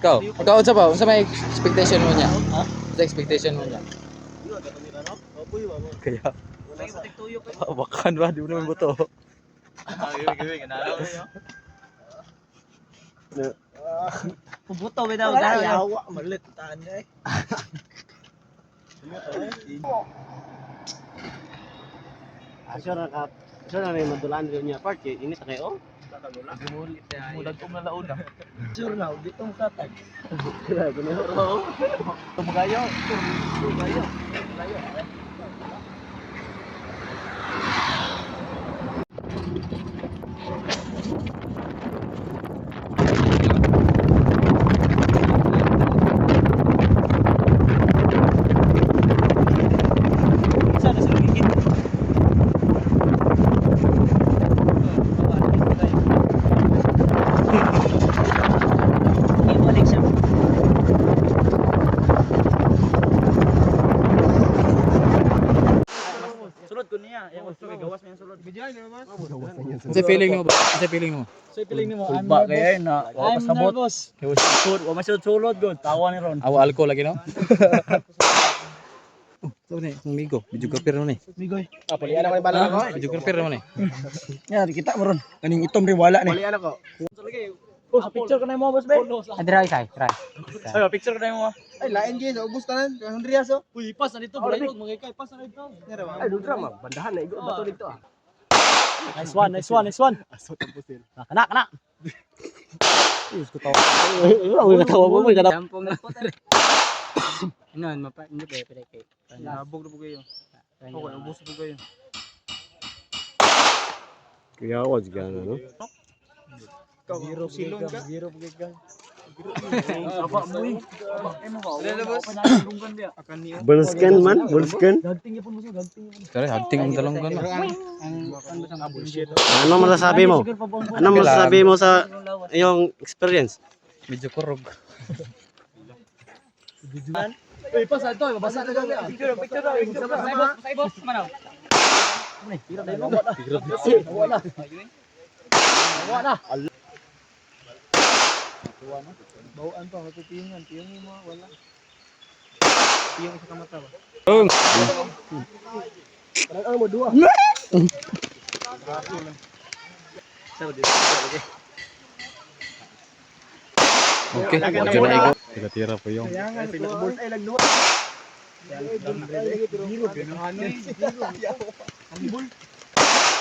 Ikaw unsa ba? Unsa may expectation mo niya? Ha? Unsa expectation mo niya? Kaya bakan ba di mo naman buto. Gawi ganalaw niyo. Pubuto bitaw garo Yawa malit taan eh. Sure na may madulaan rin niya part kay ini sa kayo. Mudag ko na laon. Sure na dito mo katag. Grabe na ro. Tumayo. Tumayo. Sulod ko niya. Yang gusto kay gawas niya sulod. Bidyan na mas. Unsa feeling mo ba? Unsa feeling mo? So feeling nimo I'm Ba kay na I'm nervous. Kay sulod, wa masud sulod gud. Tawa ni ron. Awa alcohol lagi no? So ni, migo, video kapir mo ni. Migoy. Palian ako ni bala ko. Video kapir mo ni. Ya kita mo ron. Kaning itom rin wala ni. Palian ako. Oh, sa picture ka na mo boss be. Try. Ay, picture ka na mo. Ay lain gyud ubos tanan. Hundrias oh. Uy, pas na dito, bro. Magikay pas na dito. Ay dudra ma bandahan na igo bato dito ah. Nice one. Kana. Is ko tawa. Ay katawa mo may katawa. Tampong na. Inon mapa hindi pwede kay. Nabog na po kayo. Okay, ubos po kayo. Kaya was gana no. Zero silong ka. Zero gigang. Apa muy. Ay mo ba? Dala boss. Lunggan dia. Akan niyo. Bulsken man, bulsken. Ganting yapon mo siya, ganting. Sorry, hunting ang talong ko. Bullshit. Ano masasabi mo? Ano masasabi mo sa iyong experience? Medyo kurog. Uy, pas ito, babasa na gabi. Picture. Sa boss, manaw. Wala. Bawaan pa, matutiyungan. Tiyungin mo, wala. Tiyung sa kamata ba? Parang mo dua. Okay, medyo na igo. Tira po yung. Ay, lagluwa.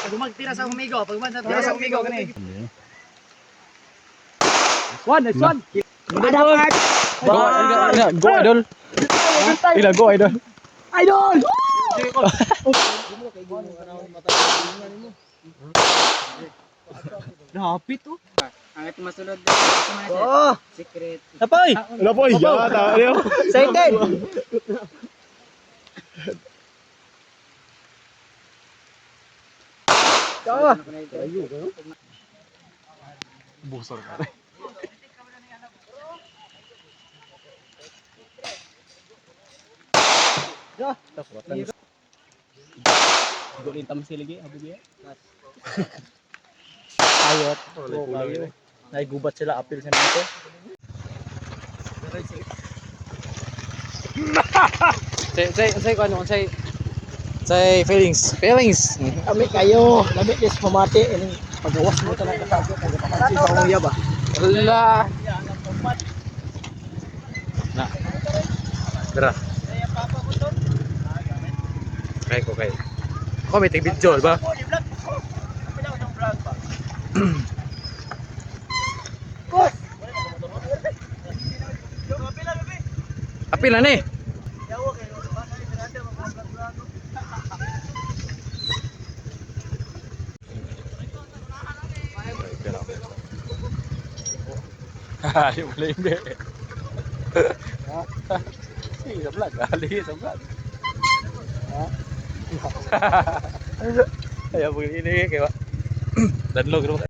Pag magtira sa umigo, kani. Nice one. Go idol. Go idol. Idol! Napit to. Ang masulod Oh! secret. Tapoy! Napoy, yata. Excited! Ah! Busor ka. Gulin tam siligi, habi Ayot. Naigubat sila apil sa nito. Say ko ano, say feelings. Kami kayo, labi is pamati ini pagawas mo ta ng katago pagpapansin sa akong yaba. Wala. Na. Dara. Kay. Ako may tig-video ba? Apil na ni. Yung pala hindi. Sa vlog, sa vlog. Ayaw mo ini kayo. Danlog ro.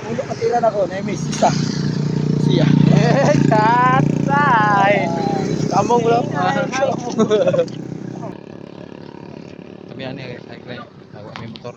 Ulo katira na ko, na may sisa. Siya. Tatay. Kamong bro. biyan ni, cycle. Tawa may motor.